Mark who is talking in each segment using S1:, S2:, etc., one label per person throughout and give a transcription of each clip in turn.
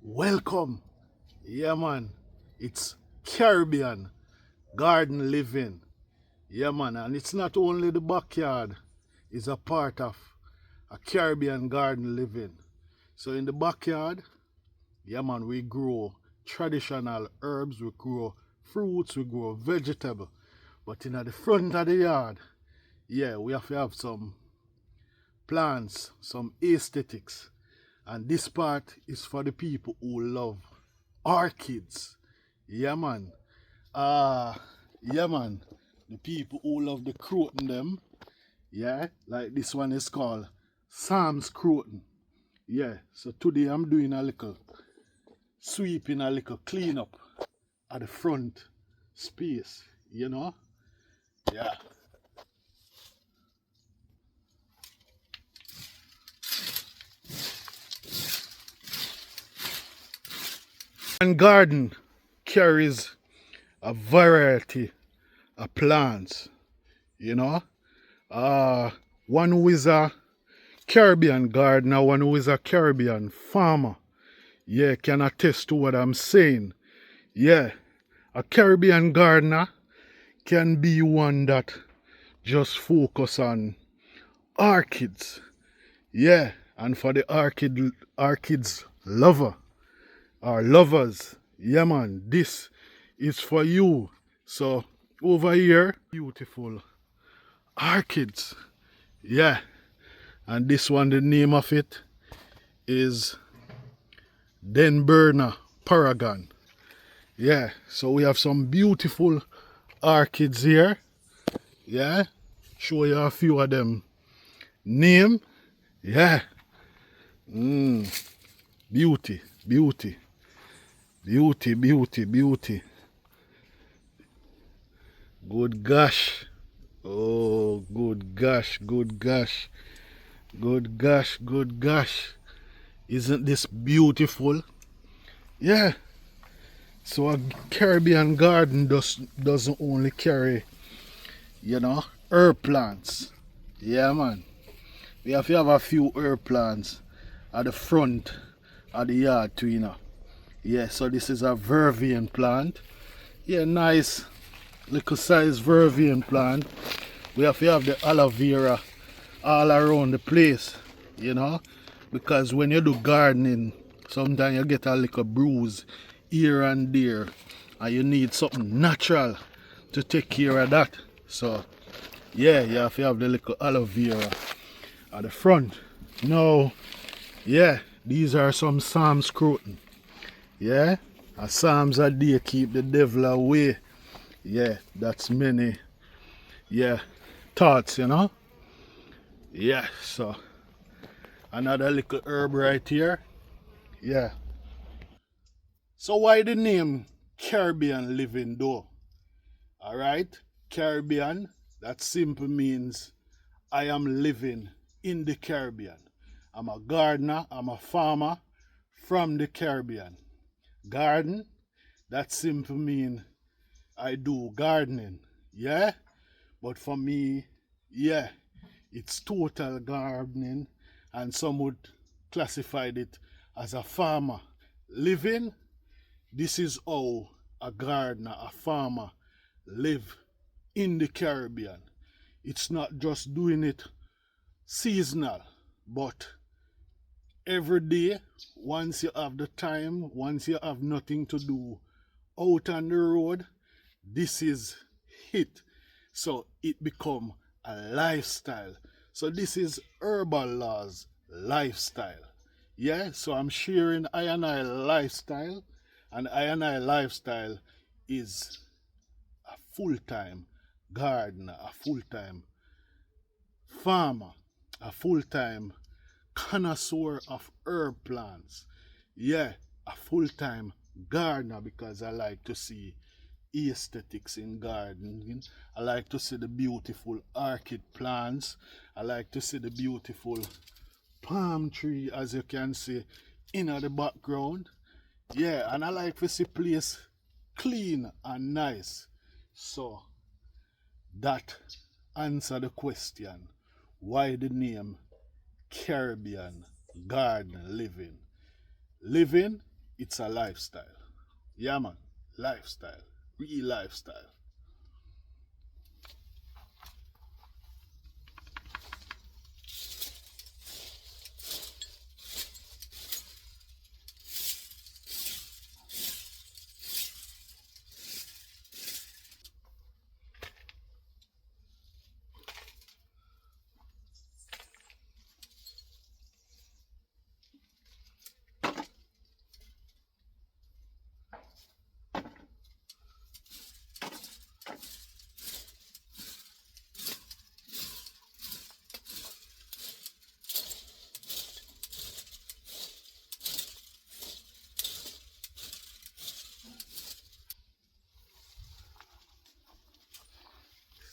S1: Welcome. Yeah, man. It's Caribbean garden living. Yeah, man. And it's not only the backyard, it's a part of a Caribbean garden living. So in the backyard, yeah, man, we grow traditional herbs, we grow fruits, we grow vegetable. But in the front of the yard, yeah, we have to have some plants, some aesthetics. And this part is for the people who love orchids. Yeah, man. Yeah, man. The people who love the croton them. Yeah, like this one is called Sam's croton. Yeah, so today I'm doing a little sweeping, a little cleanup at the front space, you know? Yeah. And garden carries a variety of plants, you know? One who is a Caribbean gardener, one who is a Caribbean farmer, yeah, can attest to what I'm saying. Yeah, a Caribbean gardener can be one that just focus on orchids. Yeah, and for the orchids lover or lovers, yeah man, this is for you. So over here, beautiful orchids. Yeah, and this one, the name of it is Denburner Paragon. Yeah, so we have some beautiful orchids here. Yeah, show you a few of them name. Yeah, beauty, beauty, beauty, beauty, beauty. Good gosh. Oh, good gosh, good gosh, good gosh, good gosh. Isn't this beautiful? Yeah. So a Caribbean garden doesn't only carry, herb plants. Yeah, man. We have to have a few herb plants at the front of the yard too, Yeah, so this is a vervain plant. Yeah, nice little size vervain plant. We have to have the aloe vera all around the place, because when you do gardening, sometimes you get a little bruise here and there, and you need something natural to take care of that. So, yeah, you have to have the little aloe vera at the front. Now, yeah, these are some Psalms croton. Yeah, a Psalms a day keep the devil away. Yeah, that's many, yeah, thoughts, Yeah, so another little herb right here. Yeah. So why the name Caribbean living though? Alright? Caribbean, that simply means I am living in the Caribbean. I'm a gardener, I'm a farmer from the Caribbean. Garden, that simply means I do gardening. Yeah? But for me, yeah, it's total gardening, and some would classify it as a farmer. Living, this is how a gardener, a farmer live in the Caribbean. It's not just doing it seasonal, but every day, once you have the time, once you have nothing to do out on the road, this is it. So it become a lifestyle. So this is herbal laws lifestyle. Yeah, so I'm sharing I and I lifestyle, and I and I lifestyle is a full-time gardener, a full-time farmer, a full-time connoisseur of herb plants. Yeah, a full-time gardener, because I like to see aesthetics in gardening. I like to see the beautiful orchid plants. I like to see the beautiful palm tree, as you can see in the background. Yeah, and I like to see place clean and nice. So that answer the question, why the name Caribbean garden living. Living It's a lifestyle. Yeah, man. Lifestyle. Real lifestyle.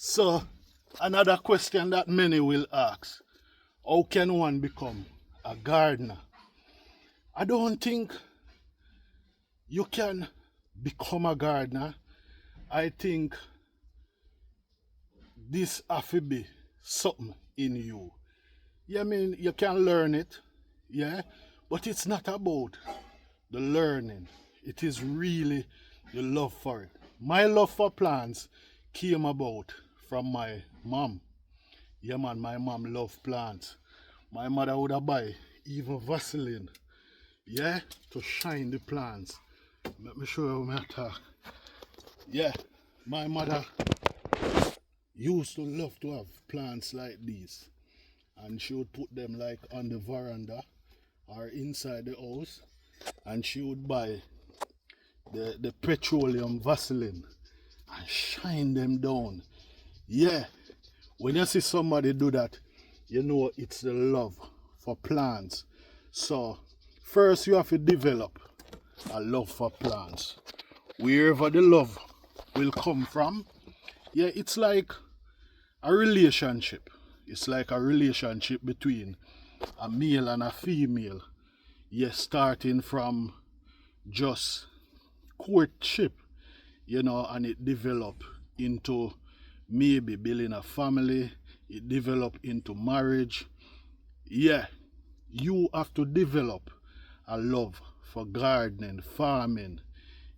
S1: So, another question that many will ask, how can one become a gardener? I don't think you can become a gardener. I think this have to be something in you. Yeah, I mean, you can learn it, yeah, but it's not about the learning. It is really the love for it. My love for plants came about from my mom. Yeah, man, my mom loved plants. My mother would have buy even Vaseline, yeah, to shine the plants. Let me show you my talk. Yeah, my mother used to love to have plants like these, and she would put them like on the veranda or inside the house, and she would buy the petroleum Vaseline and shine them down. Yeah, when you see somebody do that, you know it's the love for plants. So first you have to develop a love for plants. Wherever the love will come from, yeah, it's like a relationship. It's like a relationship between a male and a female. Yeah, starting from just courtship, you know, and it develop into maybe building a family, it develop into marriage. Yeah, you have to develop a love for gardening, farming.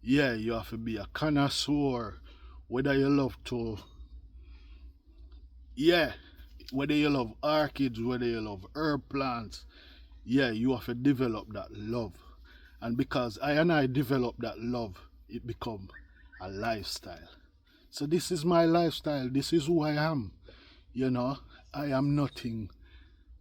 S1: Yeah, you have to be a connoisseur, whether you love to, yeah, whether you love orchids, whether you love herb plants, yeah, you have to develop that love. And because I develop that love, it become a lifestyle. So this is my lifestyle. This is who I am. You know, I am nothing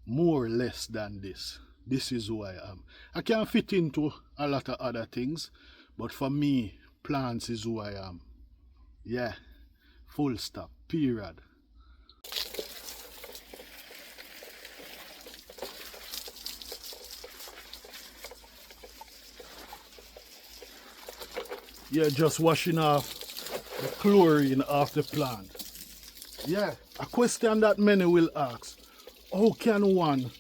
S1: more or less than this. This is who I am. I can fit into a lot of other things, but for me, plants is who I am. Yeah, full stop, period. Yeah, just washing off the chlorine off the plant. Yeah, a question that many will ask, how can one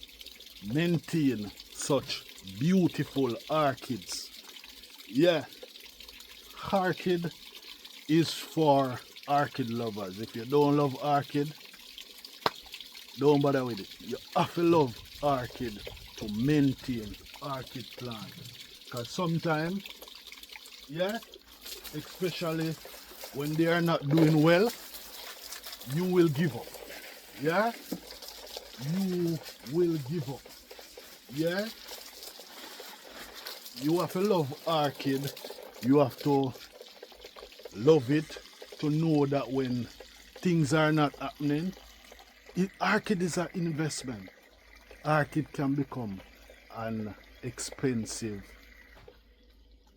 S1: maintain such beautiful orchids? Yeah, orchid is for orchid lovers. If you don't love orchid, don't bother with it. You have to love orchid to maintain orchid plant. Because sometimes, yeah, especially when they are not doing well, you will give up. Yeah, you will give up. Yeah, you have to love orchid. You have to love it to know that when things are not happening, orchid is an investment. Orchid can become an expensive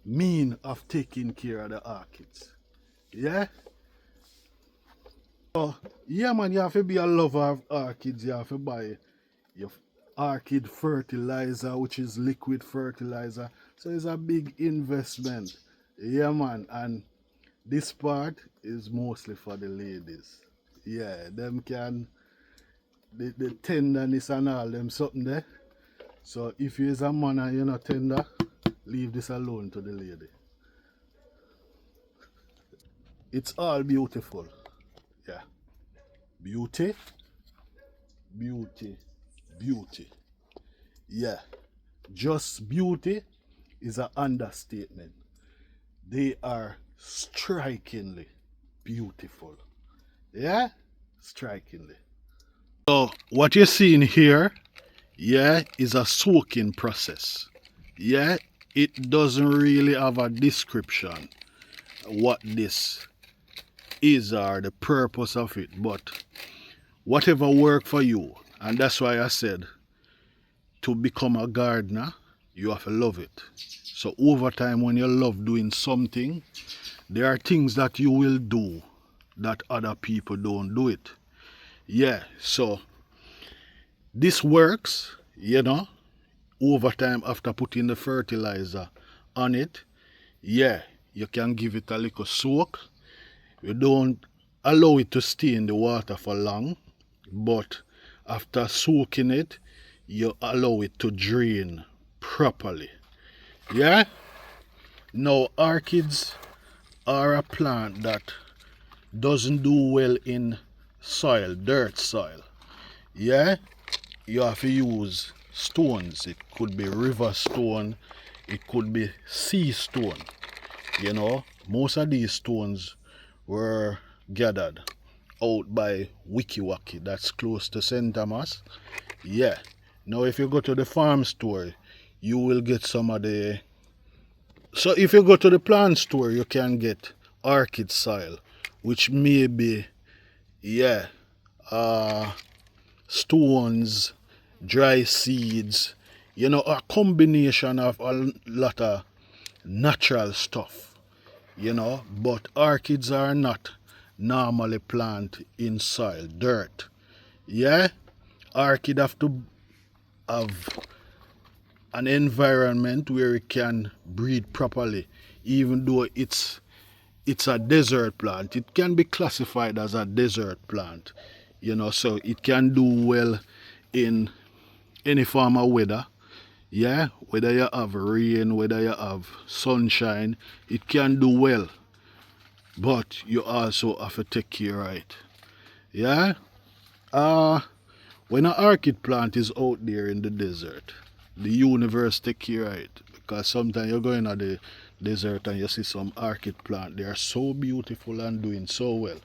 S1: mean of taking care of the orchids. Yeah? So, yeah, man, you have to be a lover of orchids. You have to buy your orchid fertilizer, which is liquid fertilizer. So, it's a big investment. Yeah, man, and this part is mostly for the ladies. Yeah, them can, the tenderness and all them something there. So if you is a man and you're not tender, leave this alone to the lady. It's all beautiful. Yeah. Beauty, beauty, beauty. Yeah. Just beauty is an understatement. They are strikingly beautiful. Yeah, strikingly. So what you're seeing here, yeah, is a soaking process. Yeah, it doesn't really have a description what this is or the purpose of it, but whatever work for you, and that's why I said to become a gardener, you have to love it. So over time, when you love doing something, there are things that you will do that other people don't do it. Yeah, so this works, over time after putting the fertilizer on it. Yeah, you can give it a little soak. You don't allow it to stay in the water for long, but after soaking it, you allow it to drain properly. Yeah? Now, orchids are a plant that doesn't do well in soil, dirt soil. Yeah? You have to use stones. It could be river stone, it could be sea stone. Most of these stones were gathered out by Wikiwaki, that's close to St. Thomas. Yeah. Now if you go to the farm store, you will get some of the... So if you go to the plant store, you can get orchid soil, which may be, yeah, stones, dry seeds, a combination of a lot of natural stuff, but orchids are not normally planted in soil, dirt. Yeah, orchid have to have an environment where it can breed properly, even though it's a desert plant. It can be classified as a desert plant, so it can do well in any form of weather. Yeah, whether you have rain, whether you have sunshine, it can do well, but you also have to take care of it. Yeah. When an orchid plant is out there in the desert, the universe take care of it, because sometimes you're going to the desert and you see some orchid plant. They are so beautiful and doing so well.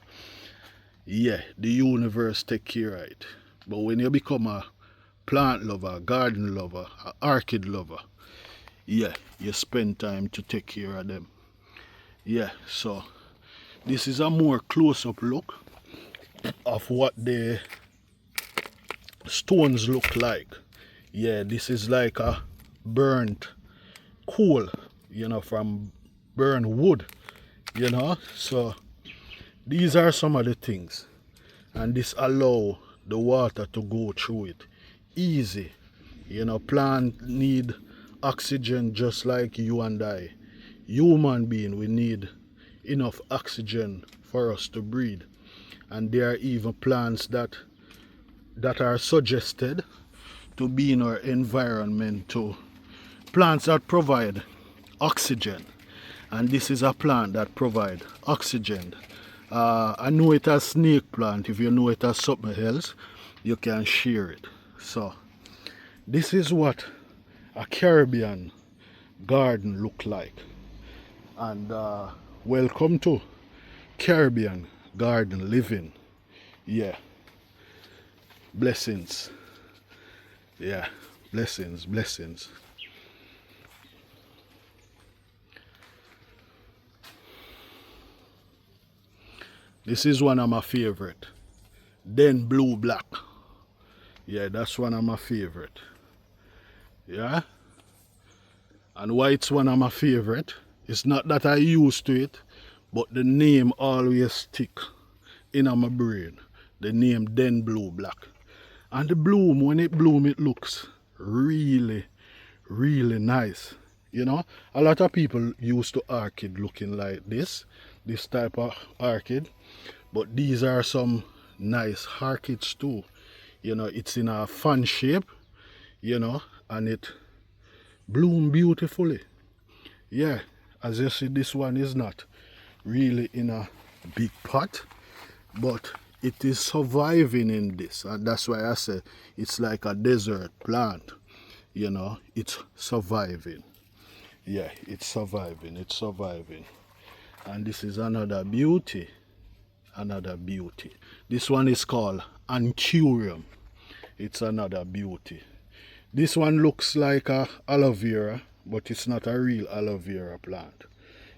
S1: Yeah, the universe take care of it. But when you become a plant lover, garden lover, an orchid lover, yeah, you spend time to take care of them. Yeah, so this is a more close-up look of what the stones look like. Yeah, this is like a burnt coal, from burnt wood, so these are some of the things, and this allow the water to go through it easy. Plant need oxygen just like you and I. Human being, we need enough oxygen for us to breathe, and there are even plants that are suggested to be in our environment too. Plants that provide oxygen, and this is a plant that provides oxygen. I know it as snake plant. If you know it as something else, you can share it. So this is what a Caribbean garden look like, and welcome to Caribbean garden living. Yeah, blessings. Yeah, blessings. This is one of my favorite. Then blue black. Yeah, that's one of my favorite. Yeah. And why it's one of my favorite, it's not that I used to it, but the name always stick in my brain. The name then blue black. And the bloom, when it bloom, it looks really, really nice. A lot of people used to orchid looking like this type of orchid, but these are some nice orchids too. It's in a fun shape, and it bloom beautifully. Yeah, as you see, this one is not really in a big pot, but it is surviving in this, and that's why I say it's like a desert plant. It's surviving. Yeah, it's surviving, it's surviving. And this is another beauty, another beauty. This one is called Anthurium. It's another beauty. This one looks like a aloe vera, but it's not a real aloe vera plant.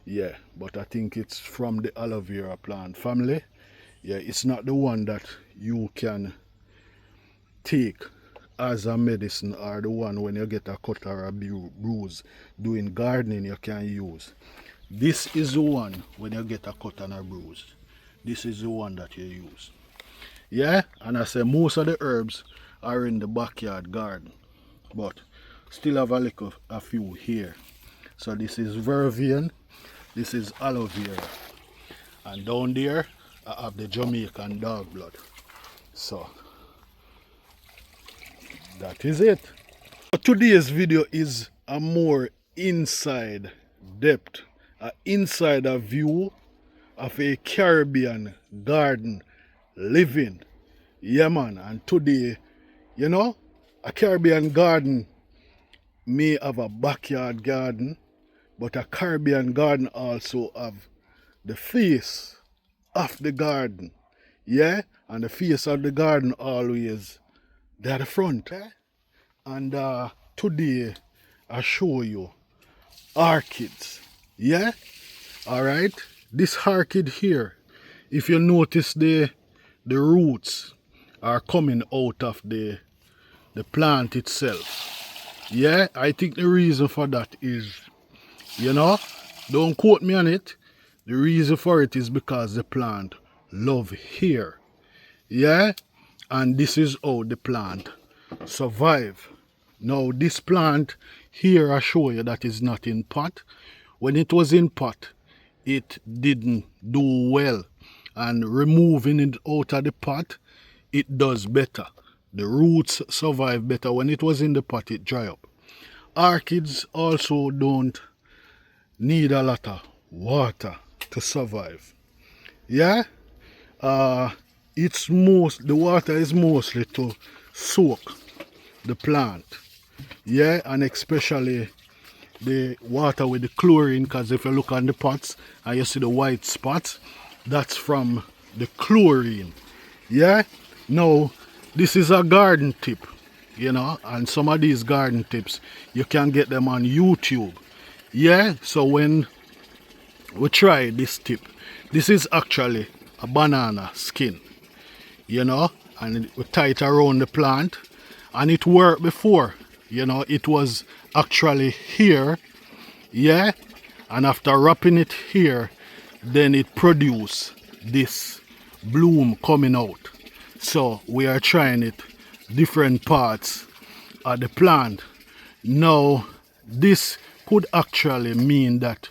S1: Yeah, but I think it's from the aloe vera plant family. Yeah, it's not the one that you can take as a medicine, or the one when you get a cut or a bruise doing gardening you can use. This is the one when you get a cut and a bruise. This is the one that you use. Yeah, and I say most of the herbs are in the backyard garden, but still have a few here. So this is vervain, this is aloe vera, and down there I have the Jamaican dog blood. So that is it. Today's video is a more inside depth, an insider view of a Caribbean garden living. Yeah man, and today, you know, a Caribbean garden may have a backyard garden, but a Caribbean garden also have the face of the garden. Yeah, and the face of the garden always they're the front. And today I show you orchids. Yeah, all right. This orchid here, if you notice the roots are coming out of the plant itself. Yeah, I think the reason for that is, you know, don't quote me on it. The reason for it is because the plant love here. Yeah, and this is how the plant survive. Now this plant here I show you that is not in pot. When it was in pot, it didn't do well, and removing it out of the pot, it does better. The roots survive better. When it was in the pot, it dry up. Orchids also don't need a lot of water to survive. Yeah, the water is mostly to soak the plant. Yeah, and especially the water with the chlorine, because if you look on the pots and you see the white spots, that's from the chlorine. Yeah, now this is a garden tip, you know, and some of these garden tips you can get them on YouTube. Yeah, so when we try this tip, this is actually a banana skin, you know, and we tie it around the plant, and it worked before, you know, it was actually here. Yeah, and after wrapping it here, then it produced this bloom coming out. So we are trying it different parts of the plant. Now this could actually mean that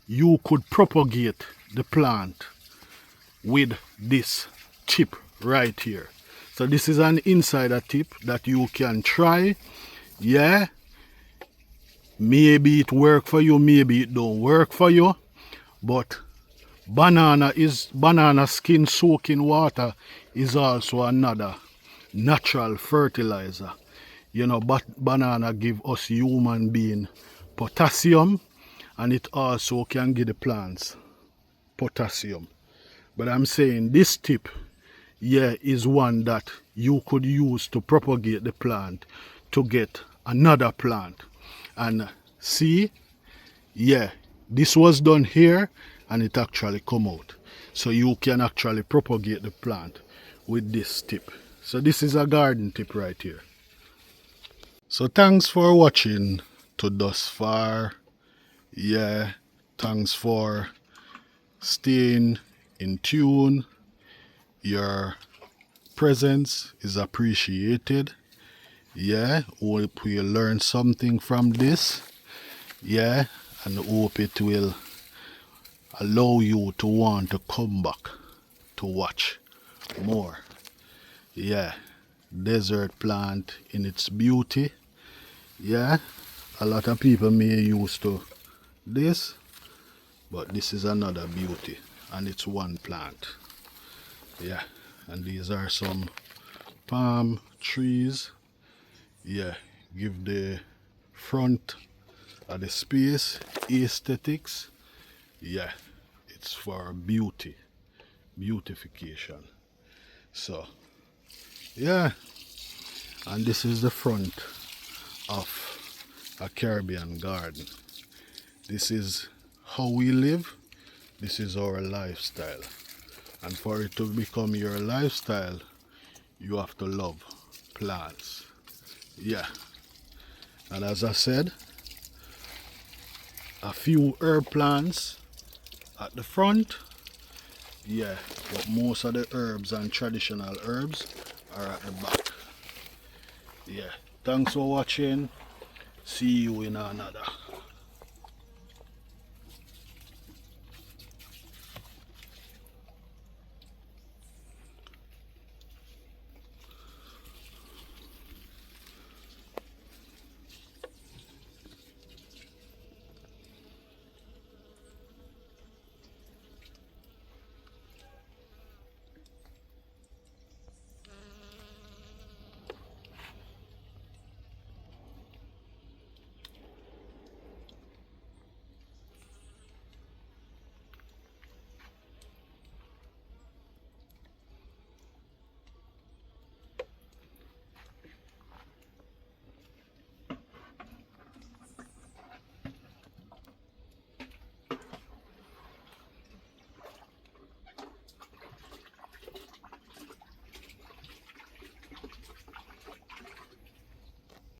S1: you could propagate the plant with this tip right here. So this is an insider tip that you can try. Yeah, maybe it work for you, maybe it don't work for you, but banana skin soaking water is also another natural fertilizer. You know, but banana give us human being potassium, and it also can give the plants potassium. But I'm saying this tip, yeah, is one that you could use to propagate the plant to get another plant. And see, yeah, this was done here and it actually come out. So you can actually propagate the plant with this tip. So this is a garden tip right here. So thanks for watching to thus far. Yeah, thanks for staying in tune. Your presence is appreciated. Yeah, hope you learn something from this. Yeah, and hope it will allow you to want to come back to watch more. Yeah, desert plant in its beauty. Yeah, a lot of people may used to this, but this is another beauty, and it's one plant. Yeah, and these are some palm trees. Yeah, give the front The space, aesthetics, yeah, it's for beauty, beautification. So yeah, and this is the front of a Caribbean garden. This is how we live, this is our lifestyle, and for it to become your lifestyle you have to love plants. Yeah, and as I said, a few herb plants at the front, yeah, but most of the herbs and traditional herbs are at the back. Yeah, thanks for watching. See you in another.